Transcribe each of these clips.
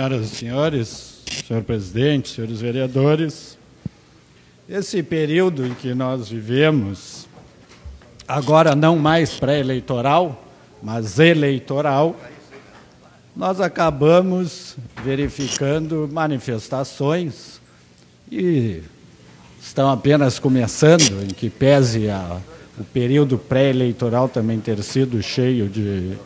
Senhoras e senhores, senhor presidente, senhores vereadores, esse período em que nós vivemos, agora não mais pré-eleitoral, mas eleitoral, nós acabamos verificando manifestações e estão apenas começando, em que pese o período pré-eleitoral também ter sido cheio de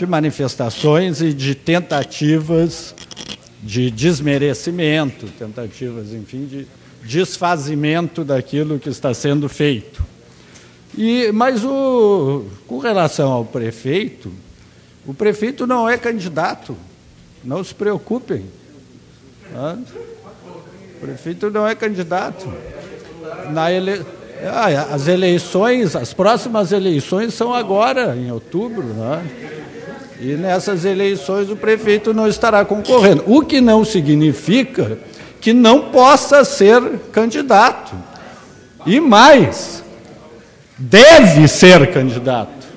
manifestações e de tentativas de desmerecimento, tentativas, enfim, de desfazimento daquilo que está sendo feito. Mas com relação ao prefeito, o prefeito não é candidato, não se preocupem. O prefeito não é candidato. As eleições, as próximas eleições são agora, em outubro, e nessas eleições o prefeito não estará concorrendo, o que não significa que não possa ser candidato. E mais, deve ser candidato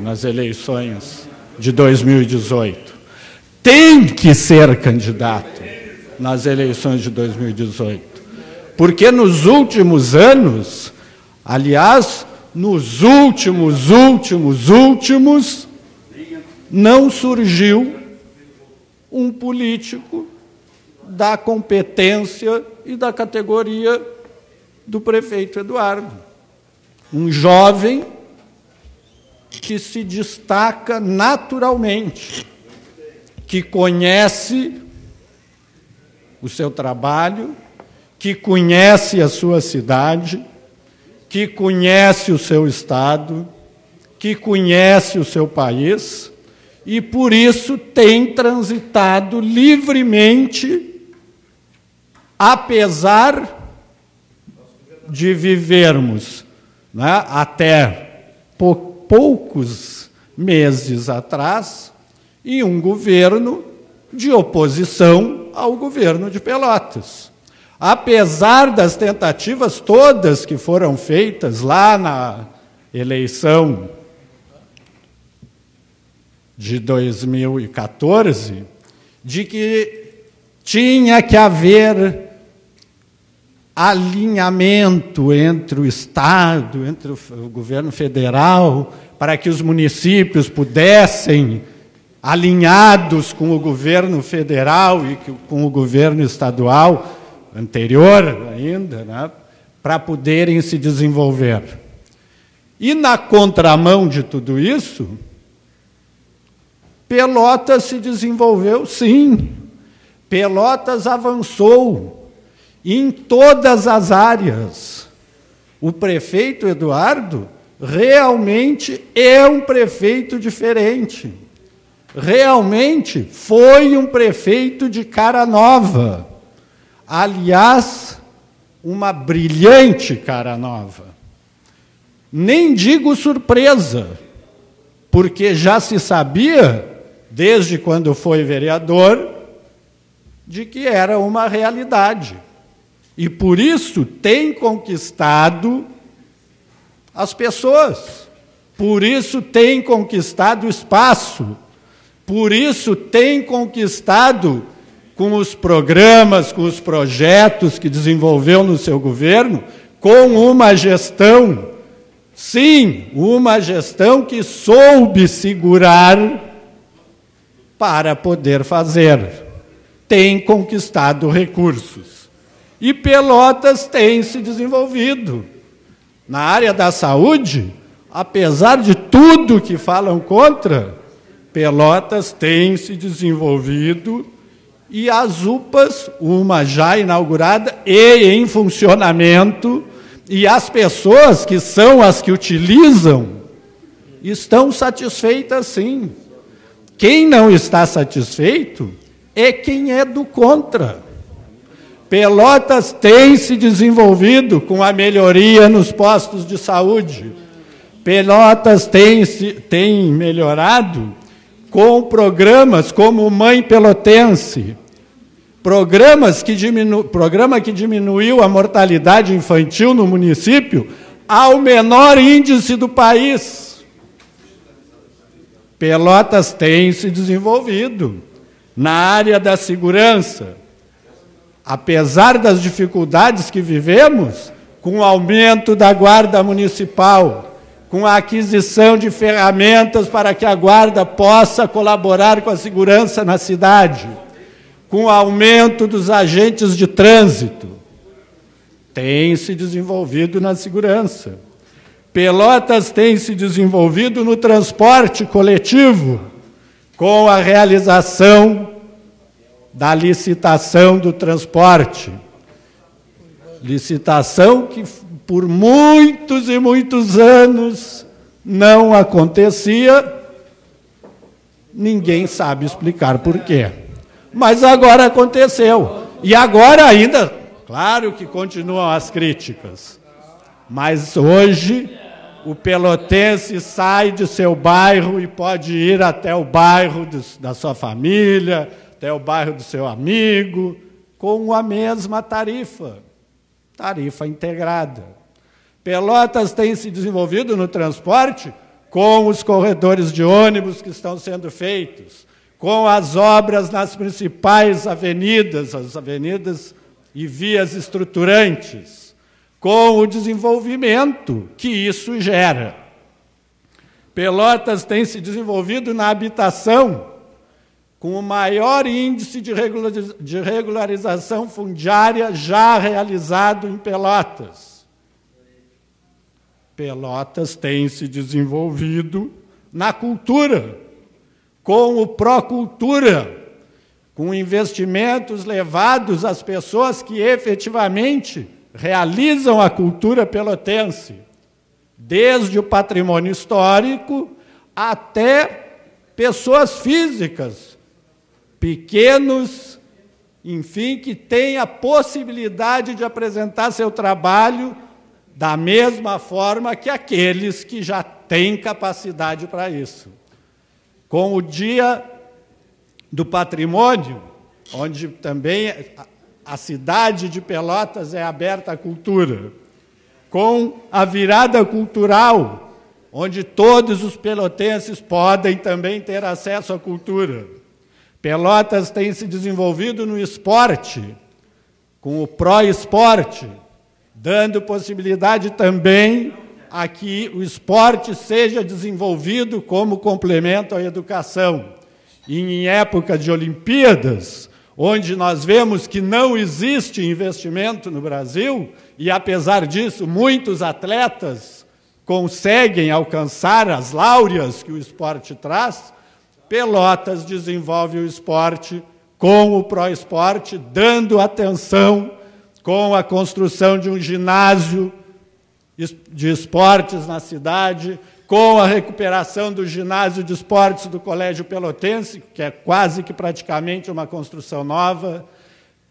nas eleições de 2018. Tem que ser candidato nas eleições de 2018. Porque nos últimos anos, aliás, nos últimos, não surgiu um político da competência e da categoria do prefeito Eduardo. Um jovem que se destaca naturalmente, que conhece o seu trabalho, que conhece a sua cidade, que conhece o seu estado, que conhece o seu país e, por isso, tem transitado livremente, apesar de vivermos, até poucos meses atrás, em um governo de oposição ao governo de Pelotas. Apesar das tentativas todas que foram feitas lá na eleição de 2014, de que tinha que haver alinhamento entre o Estado, entre o governo federal, para que os municípios pudessem, alinhados com o governo federal e com o governo estadual, anterior ainda, para poderem se desenvolver. E na contramão de tudo isso, Pelotas se desenvolveu, sim. Pelotas avançou em todas as áreas. O prefeito Eduardo realmente é um prefeito diferente. Realmente foi um prefeito de cara nova. Aliás, uma brilhante cara nova. Nem digo surpresa, porque já se sabia, desde quando foi vereador, de que era uma realidade. E, por isso, tem conquistado as pessoas, por isso tem conquistado espaço, por isso tem conquistado com os programas, com os projetos que desenvolveu no seu governo, com uma gestão, sim, uma gestão que soube segurar para poder fazer. Tem conquistado recursos. E Pelotas tem se desenvolvido. Na área da saúde, apesar de tudo que falam contra, Pelotas tem se desenvolvido. E as UPAs, uma já inaugurada e em funcionamento, e as pessoas que são as que utilizam, estão satisfeitas, sim. Quem não está satisfeito é quem é do contra. Pelotas tem se desenvolvido com a melhoria nos postos de saúde. Pelotas tem melhorado com programas como o Mãe Pelotense, programa que diminuiu a mortalidade infantil no município ao menor índice do país. Pelotas tem se desenvolvido na área da segurança. Apesar das dificuldades que vivemos, com o aumento da Guarda Municipal, com a aquisição de ferramentas para que a Guarda possa colaborar com a segurança na cidade, com o aumento dos agentes de trânsito, tem se desenvolvido na segurança. Pelotas tem se desenvolvido no transporte coletivo, com a realização da licitação do transporte. Licitação que, por muitos e muitos anos, não acontecia, ninguém sabe explicar por quê. Mas agora aconteceu. E agora ainda, claro que continuam as críticas, mas hoje o pelotense sai de seu bairro e pode ir até o bairro da sua família, até o bairro do seu amigo, com a mesma tarifa integrada. Pelotas tem se desenvolvido no transporte com os corredores de ônibus que estão sendo feitos, com as obras nas principais avenidas, as avenidas e vias estruturantes, com o desenvolvimento que isso gera. Pelotas tem se desenvolvido na habitação, com o maior índice de regularização fundiária já realizado em Pelotas. Pelotas tem se desenvolvido na cultura, com o Procultura, com investimentos levados às pessoas que efetivamente realizam a cultura pelotense, desde o patrimônio histórico até pessoas físicas, pequenos, enfim, que têm a possibilidade de apresentar seu trabalho da mesma forma que aqueles que já têm capacidade para isso. Com o Dia do Patrimônio, onde também a cidade de Pelotas é aberta à cultura, com a virada cultural, onde todos os pelotenses podem também ter acesso à cultura. Pelotas tem se desenvolvido no esporte, com o Proesporte, dando possibilidade também a que o esporte seja desenvolvido como complemento à educação. E em época de Olimpíadas, onde nós vemos que não existe investimento no Brasil, e apesar disso, muitos atletas conseguem alcançar as láureas que o esporte traz, Pelotas desenvolve o esporte com o Proesporte, dando atenção com a construção de um ginásio de esportes na cidade, com a recuperação do ginásio de esportes do Colégio Pelotense, que é quase que praticamente uma construção nova.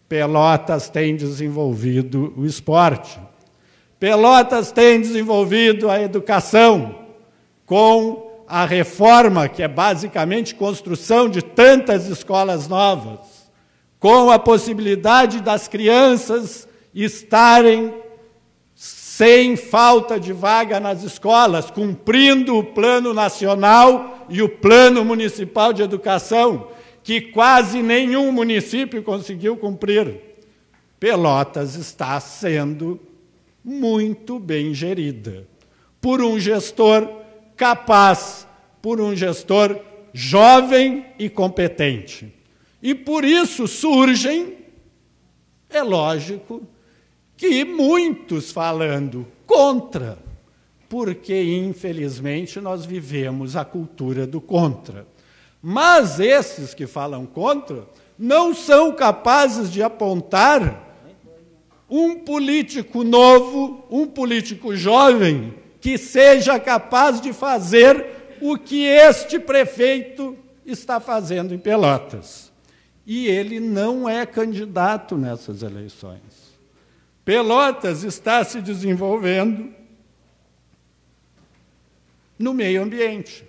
Pelotas tem desenvolvido o esporte. Pelotas tem desenvolvido a educação, com a reforma, que é basicamente construção de tantas escolas novas, com a possibilidade das crianças estarem sem falta de vaga nas escolas, cumprindo o Plano Nacional e o Plano Municipal de Educação, que quase nenhum município conseguiu cumprir. Pelotas está sendo muito bem gerida por um gestor capaz, por um gestor jovem e competente. E por isso surgem, é lógico, que muitos falando contra, porque, infelizmente, nós vivemos a cultura do contra. Mas esses que falam contra não são capazes de apontar um político novo, um político jovem, que seja capaz de fazer o que este prefeito está fazendo em Pelotas. E ele não é candidato nessas eleições. Pelotas está se desenvolvendo no meio ambiente,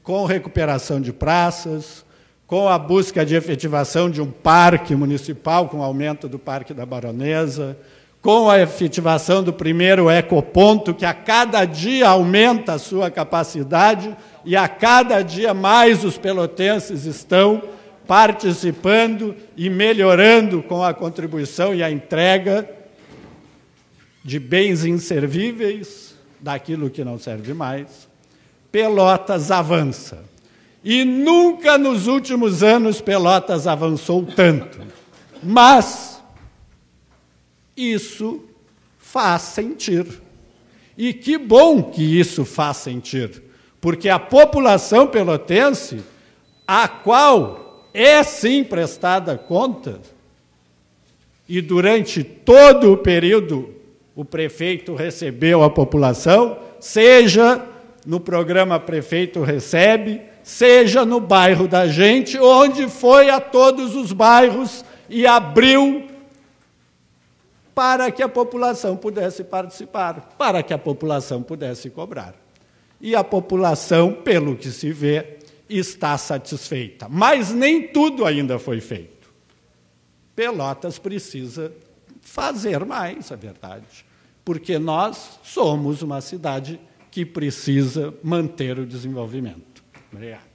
com recuperação de praças, com a busca de efetivação de um parque municipal, com o aumento do Parque da Baronesa, com a efetivação do primeiro ecoponto, que a cada dia aumenta a sua capacidade e a cada dia mais os pelotenses estão participando e melhorando com a contribuição e a entrega de bens inservíveis, daquilo que não serve mais. Pelotas avança. E nunca nos últimos anos Pelotas avançou tanto. Mas isso faz sentir. E que bom que isso faz sentir, porque a população pelotense, a qual é sim prestada conta, e durante todo o período o prefeito recebeu a população, seja no programa Prefeito Recebe, seja no bairro da gente, onde foi a todos os bairros e abriu para que a população pudesse participar, para que a população pudesse cobrar. E a população, pelo que se vê, está satisfeita. Mas nem tudo ainda foi feito. Pelotas precisa fazer mais, é verdade, porque nós somos uma cidade que precisa manter o desenvolvimento. Obrigado.